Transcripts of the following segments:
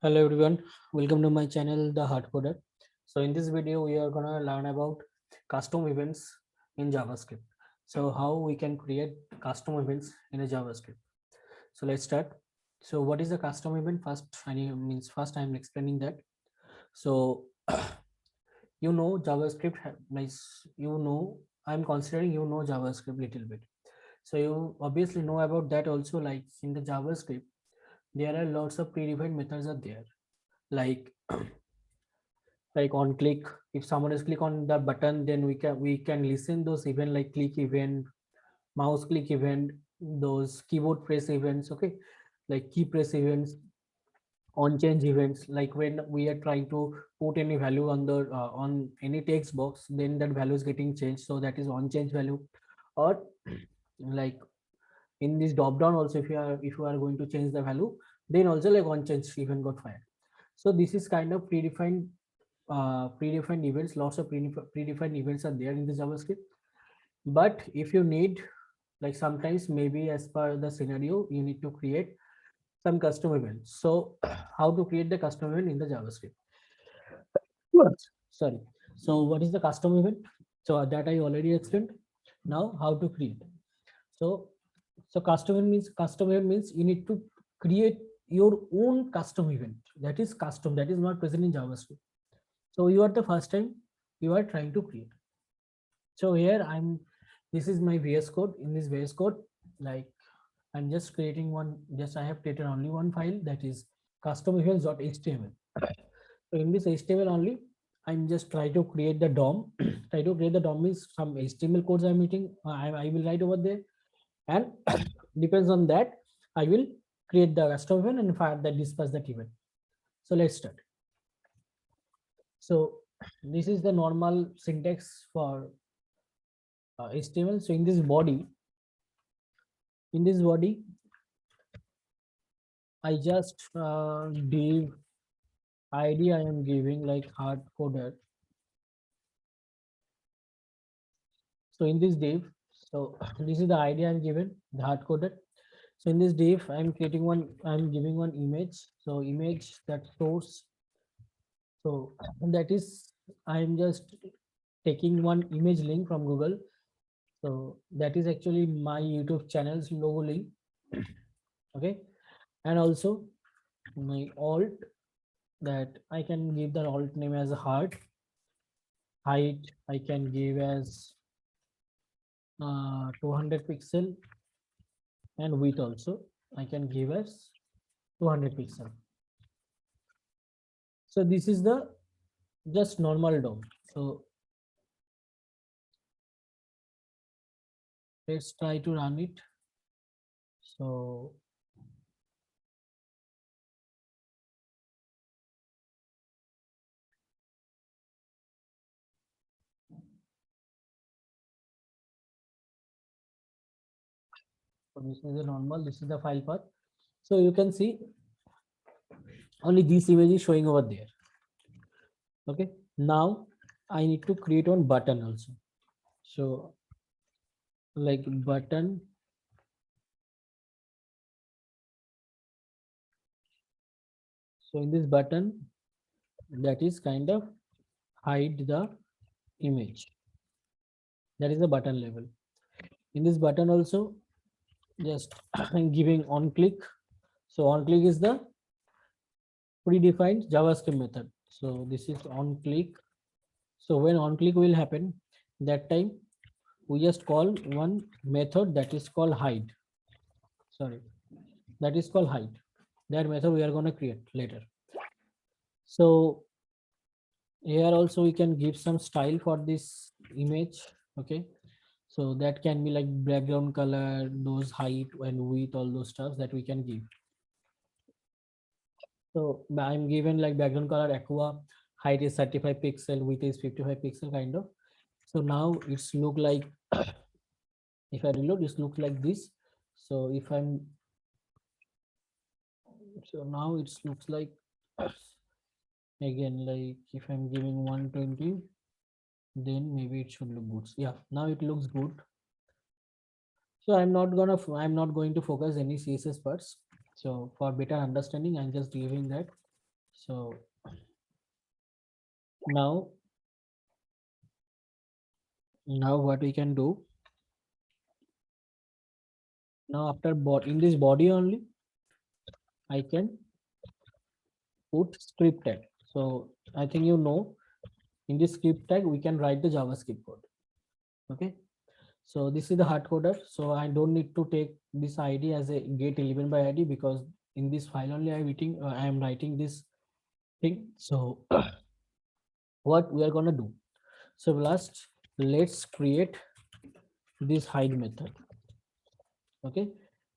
Hello everyone, welcome to my channel The Hardcoder. So in this video we are gonna learn about custom events in JavaScript. So how we can create custom events in a JavaScript. So let's start. So what is a custom event? First I'm explaining that. So JavaScript nice I'm considering JavaScript little bit. So you obviously know about that also, like in the JavaScript there are lots of predefined methods are there, like on click. If someone is click on the button, then we can listen those event like click event, mouse click event, those keyboard press events, okay, like key press events, on change events, like when we are trying to put any value on the on any text box, then that value is getting changed, so that is on change value. Or like in this drop down also, if you are going to change the value, then also like on change event got fired. So this is kind of predefined events. Lots of predefined events are there in the JavaScript. But if you need, like sometimes maybe as per the scenario, you need to create some custom events. So how to create the custom event in the JavaScript? Yes. Sorry. So what is the custom event? So that I already explained. Now how to create. So custom event means you need to create your own custom event. That is custom. That is not present in JavaScript. So you are the first time you are trying to create. So here this is my VS code. In this VS code, like I'm just creating one, just I have created only one file, that is custom events.html. So in this HTML only, I'm just try to create the DOM. Try to create the DOM means some HTML codes I'm meeting. I will write over there, and depends on that, I will create the custom event and fire that dispatch that event. So let's start. So this is the normal syntax for HTML. So in this body, I just div ID I am giving like hard coded. So in this div, so this is the ID I'm given, the hard coded. So in this div, I'm giving one image. So image that source. So that is, I'm just taking one image link from Google. So that is actually my YouTube channel's logo link. Okay. And also my alt, that I can give the alt name as a heart. Height I can give as 200 pixel, and width also I can give as 200 pixel. So this is the just normal DOM. So let's try to run it. So this is the normal, this is the file path. So you can see only this image is showing over there. Okay, now I need to create one button also. So like button, so in this button, that is kind of hide the image. That is the button level. In this button also, just I'm giving on click. So on click is the predefined JavaScript method. So this is on click. So when on click will happen, that time we just call one method that is called hide. Sorry, that is called hide. That method we are going to create later. So here also we can give some style for this image. Okay, so that can be like background color, those height and width, all those stuff that we can give. So I'm given like background color aqua, height is 35 pixel, width is 55 pixel kind of. So now it's look like if I reload, this looks like this. So if I'm, so now it looks like again, like if I'm giving 120, then maybe it should look good. Yeah, now it looks good. So I'm not going to focus any CSS parts. So for better understanding, I'm just giving that. So now what we can do now, after in this body only, I can put script tag. So I think in this script tag we can write the JavaScript code. Okay. So this is the hard coder. So I don't need to take this ID as a get element by ID, because in this file only I am writing this thing. So what we are gonna do? So let's create this hide method. Okay,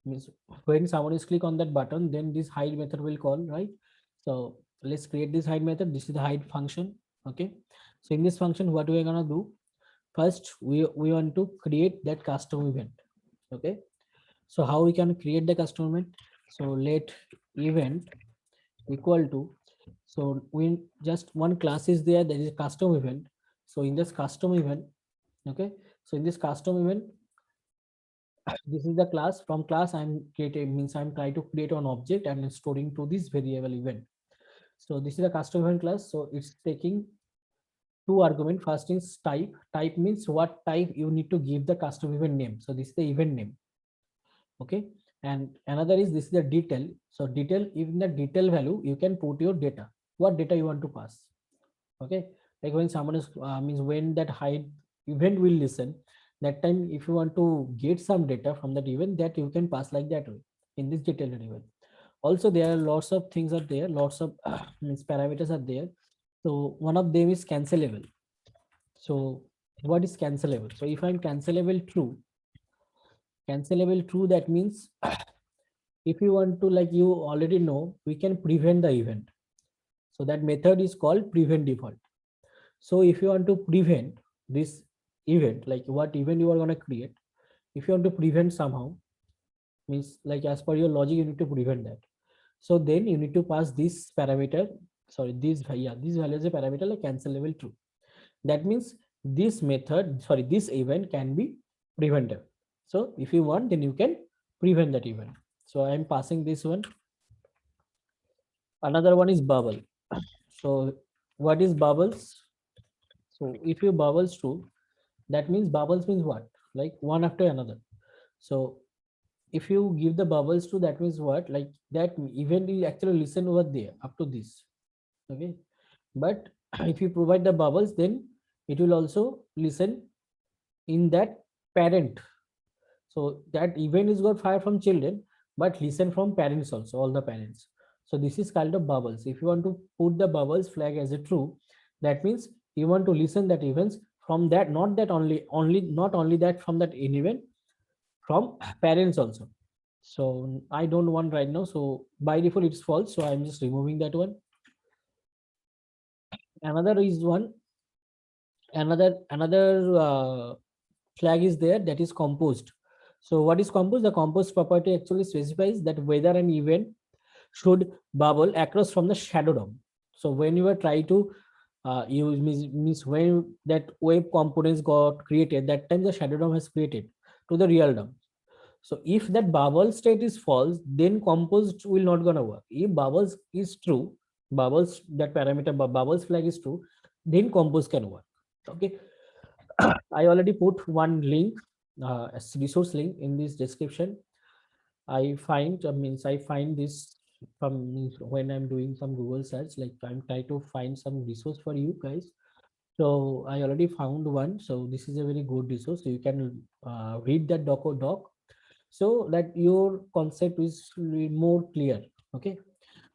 means when someone is click on that button, then this hide method will call, right? So let's create this hide method. This is the hide function. Okay, so in this function, what we are gonna do? First, we want to create that custom event. Okay, so how we can create the custom event? So let event equal to, so we just one class is there, that is custom event. So in this custom event, okay, so in this custom event, this is the class. From class I'm creating, means I'm trying to create an object and storing to this variable event. So this is a custom event class. So it's taking two argument. First is type means what type you need to give the custom event name. So this is the event name. Okay, and another is this is the detail. So detail, in the detail value you can put your data, what data you want to pass. Okay, like when someone is means when that hide event will listen, that time if you want to get some data from that event, that you can pass like that way in this detailed event. Also there are lots of things are there, lots of means parameters are there. So one of them is cancelable. So what is cancelable? So if I'm cancelable true, that means if you want to, like you already know, we can prevent the event. So that method is called prevent default. So if you want to prevent this event, like what event you are going to create, if you want to prevent somehow, means like as per your logic, you need to prevent that. So then you need to pass this parameter, sorry, this value is a parameter like cancelable true. That means this method, sorry, this event can be prevented. So if you want, then you can prevent that event. So I am passing this one. Another one is bubble. So what is bubbles? So if you bubbles true, that means bubbles means what? Like one after another. So if you give the bubbles true, that means what? Like that event will actually listen over there up to this. Okay. But if you provide the bubbles, then it will also listen in that parent. So that event is got fire from children, but listen from parents also, all the parents. So this is called the bubbles. If you want to put the bubbles flag as a true, that means you want to listen that events from that, not that not only that from that in event, from parents also. So I don't want right now. So by default it's false. So I'm just removing that one. Another is one, another flag is there, that is composed. So what is composed? The composed property actually specifies that whether an event should bubble across from the shadow DOM. So when you are trying to use means when that web components got created, that time the shadow DOM has created to the real DOM. So if that bubble state is false, then composed will not gonna work. If bubbles is true, bubbles, that parameter bubbles flag is true, then compose can work. Okay. I already put one link, as resource link in this description. I find means I find this from means when I'm doing some Google search, like I'm trying to find some resource for you guys. So I already found one. So this is a very good resource. So you can read that doc so that your concept is more clear. Okay.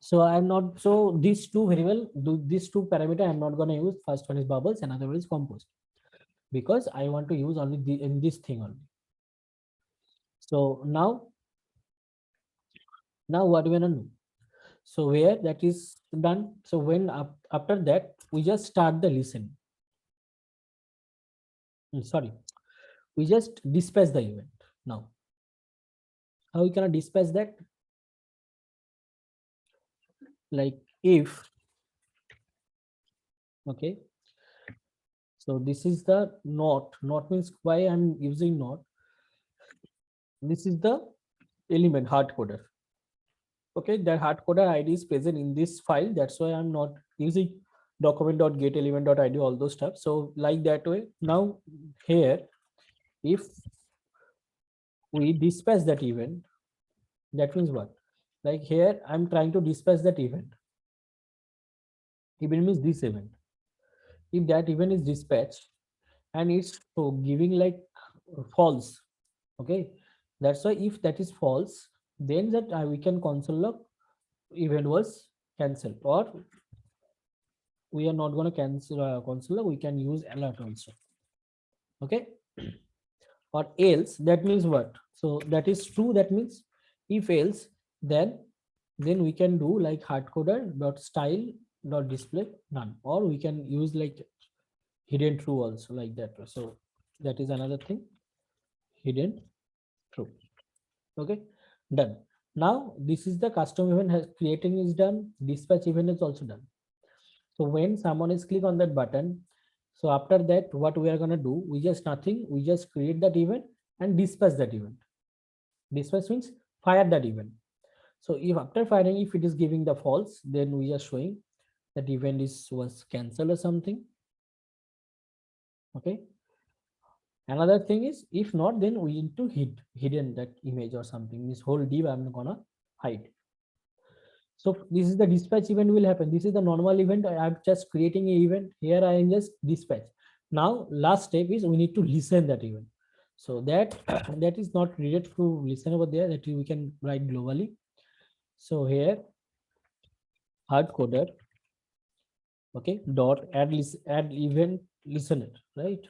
So I'm not, so these two variable, these two parameter I'm not going to use. First one is bubbles, another one is compost, because I want to use only in this thing only. So now what we're gonna do? So where that is done, so when after that we just start the listen. Sorry, we just dispatch the event. Now how we can dispatch that? Like if, okay, so this is the not means why I'm using not. This is the element hard coder. Okay, that hard coder ID is present in this file. That's why I'm not using document.getElement.id, all those stuff. So like that way. Now here, if we dispatch that event, that means what? Like here, I'm trying to dispatch that event. Event means this event. If that event is dispatched and it's so giving like false, okay, that's why if that is false, then that we can console log event was cancelled, or we are not going to cancel console log, we can use alert also. Okay, or else, that means what? So that is true, that means if else, then we can do like hardcoder dot style dot display none, or we can use like hidden true also, like that. So that is another thing, hidden true. Okay, done. Now this is the custom event has creating is done, dispatch event is also done. So when someone is click on that button, so after that, what we are going to do, we just nothing, we just create that event and dispatch that event. Dispatch means fire that event. So if after firing, if it is giving the false, then we are showing that event is was cancelled or something. Okay. Another thing is, if not, then we need to hidden that image or something. This whole div I'm gonna hide. So this is the dispatch event will happen. This is the normal event. I'm just creating an event. Here I am just dispatch. Now last step is we need to listen that event. So that that is not needed to listen over there. That we can write globally. So here hard coder, okay, dot add event listener, right?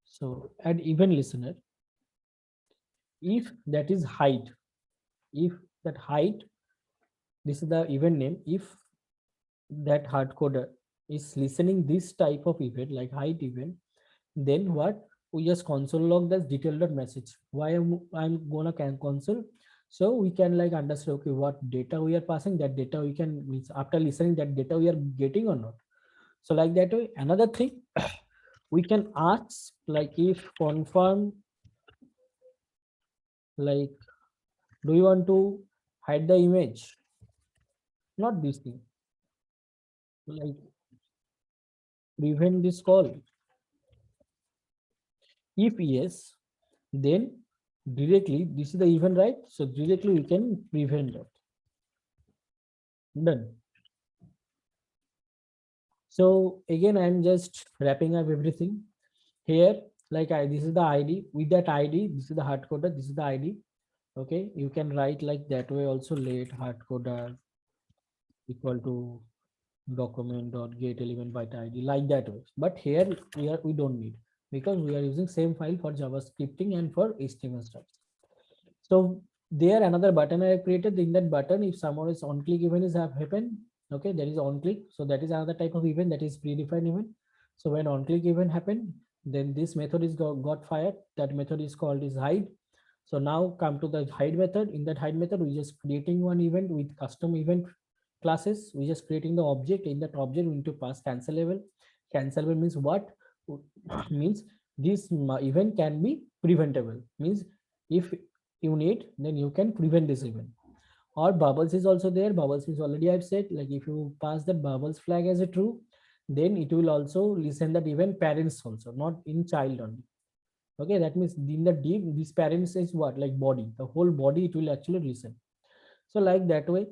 So add event listener. If that is hide, if that hide, this is the event name. If that hard coder is listening this type of event like hide event, then what, we just console log this detailed message. Why I'm gonna can console, so we can like understand, okay, what data we are passing, that data we can means after listening that data we are getting or not. So like that way. Another thing, we can ask like if confirm, like do you want to hide the image, not this thing, like prevent this call. If yes, then directly this is the event, right? So directly we can prevent that. Done. So again, I'm just wrapping up everything here. Like this is the ID. With that ID, this is the hard coder. This is the ID. Okay, you can write like that way also. Let hard coder equal to document dot get element byte ID, like that way. But here we don't need, because we are using same file for JavaScripting and for HTML stuff. So there another button I have created. In that button, if someone is on click event is have happened, okay, that is on click. So that is another type of event, that is predefined event. So when on click event happened, then this method is got fired. That method is called is hide. So now come to the hide method. In that hide method, we just creating one event with custom event classes. We just creating the object. In that object, we need to pass cancelable. Cancelable means what? Means this event can be preventable. Means if you need, then you can prevent this event. Or bubbles is also there. Bubbles is already I've said, like if you pass that bubbles flag as a true, then it will also listen that event parents also, not in child only. Okay, that means in the div, this parents is what, like body, the whole body it will actually listen. So like that way.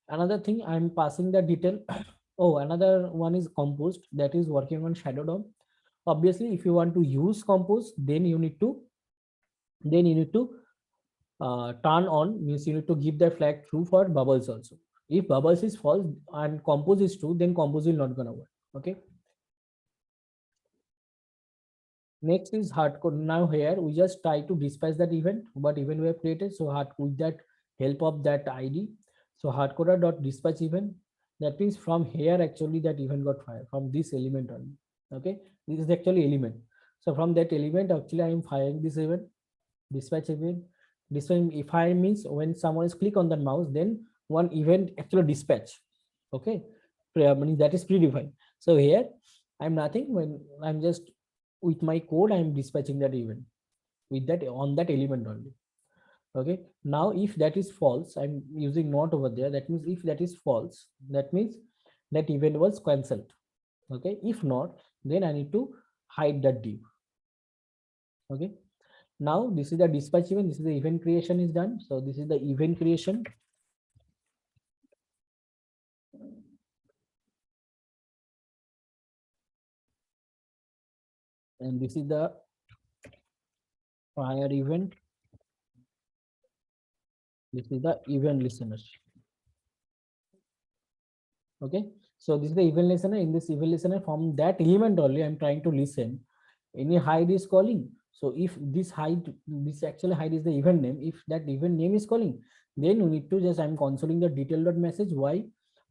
Another thing, I'm passing the detail. Oh, another one is composed, that is working on shadow DOM. Obviously, if you want to use compose, then you need to turn on, means you need to give the flag true for bubbles also. If bubbles is false and compose is true, then compose will not gonna work. Okay. Next is hardcode. Now here we just try to dispatch that event, but event we have created. So hard with that help of that ID. So hardcoder dot dispatch event. That means from here actually that event got fired from this element only. Okay, this is actually element. So from that element actually I am firing this event, dispatch event. This one if I means when someone is click on the mouse, then one event actually dispatch. Okay, meaning that is predefined. So here I'm nothing, when I'm just with my code I'm dispatching that event with that on that element only. Okay, now if that is false, I'm using not over there. That means if that is false, that means that event was cancelled. Okay, if not, then I need to hide that div. Okay, now this is the dispatch event. This is the event creation is done. So this is the event creation. And this is the fire event. This is the event listener. Okay, so this is the event listener. In this event listener, from that element only I'm trying to listen. Any hide is calling. So if this hide, this actually hide is the event name. If that event name is calling, then we need to just, I'm consoling the detail dot message why,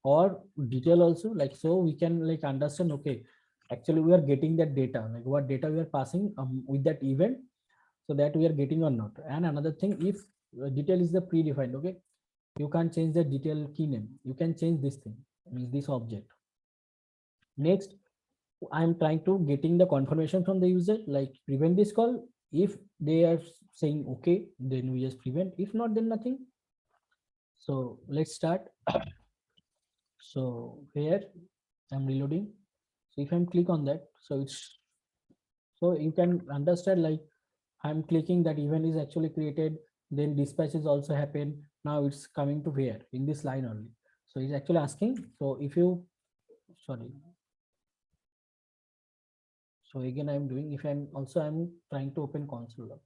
or detail also, like, so we can like understand, okay, actually we are getting that data, like what data we are passing with that event, so that we are getting or not. And another thing, if detail is the predefined, okay, you can't change the detail key name, you can change this thing, means this object. Next, I'm trying to getting the confirmation from the user, like prevent this call. If they are saying okay, then we just prevent. If not, then nothing. So let's start. So here I'm reloading. So if I'm click on that, so it's, so you can understand, like I'm clicking that event is actually created, then dispatches also happen. Now it's coming to where in this line only. So it's actually asking, so if you, sorry, so again I'm doing, if I'm also, I'm trying to open console log.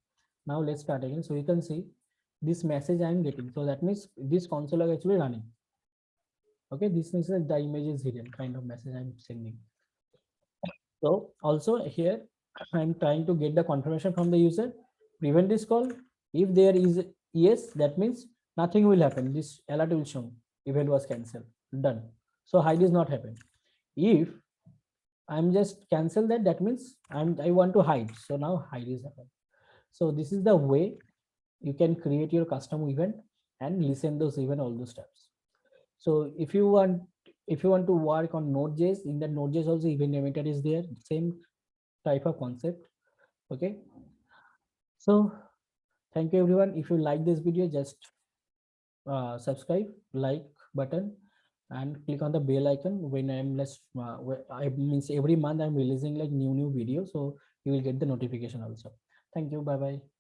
Now let's start again. So you can see this message I'm getting, so that means this console log actually running. Okay, this means that the image is hidden kind of message I'm sending. So also here I'm trying to get the confirmation from the user, prevent this call. If there is yes, that means nothing will happen, this alert will show event was cancelled, done. So hide is not happen. If I'm just cancel that, that means I want to hide, so now hide is happen. So this is the way you can create your custom event and listen those event, all those steps. So if you want to work on Node.js, in the Node.js also event emitter is there, same type of concept. Okay, so thank you everyone. If you like this video, just subscribe, like button, and click on the bell icon. When I'm less I means every month I'm releasing like new video, so you will get the notification also. Thank you, bye bye.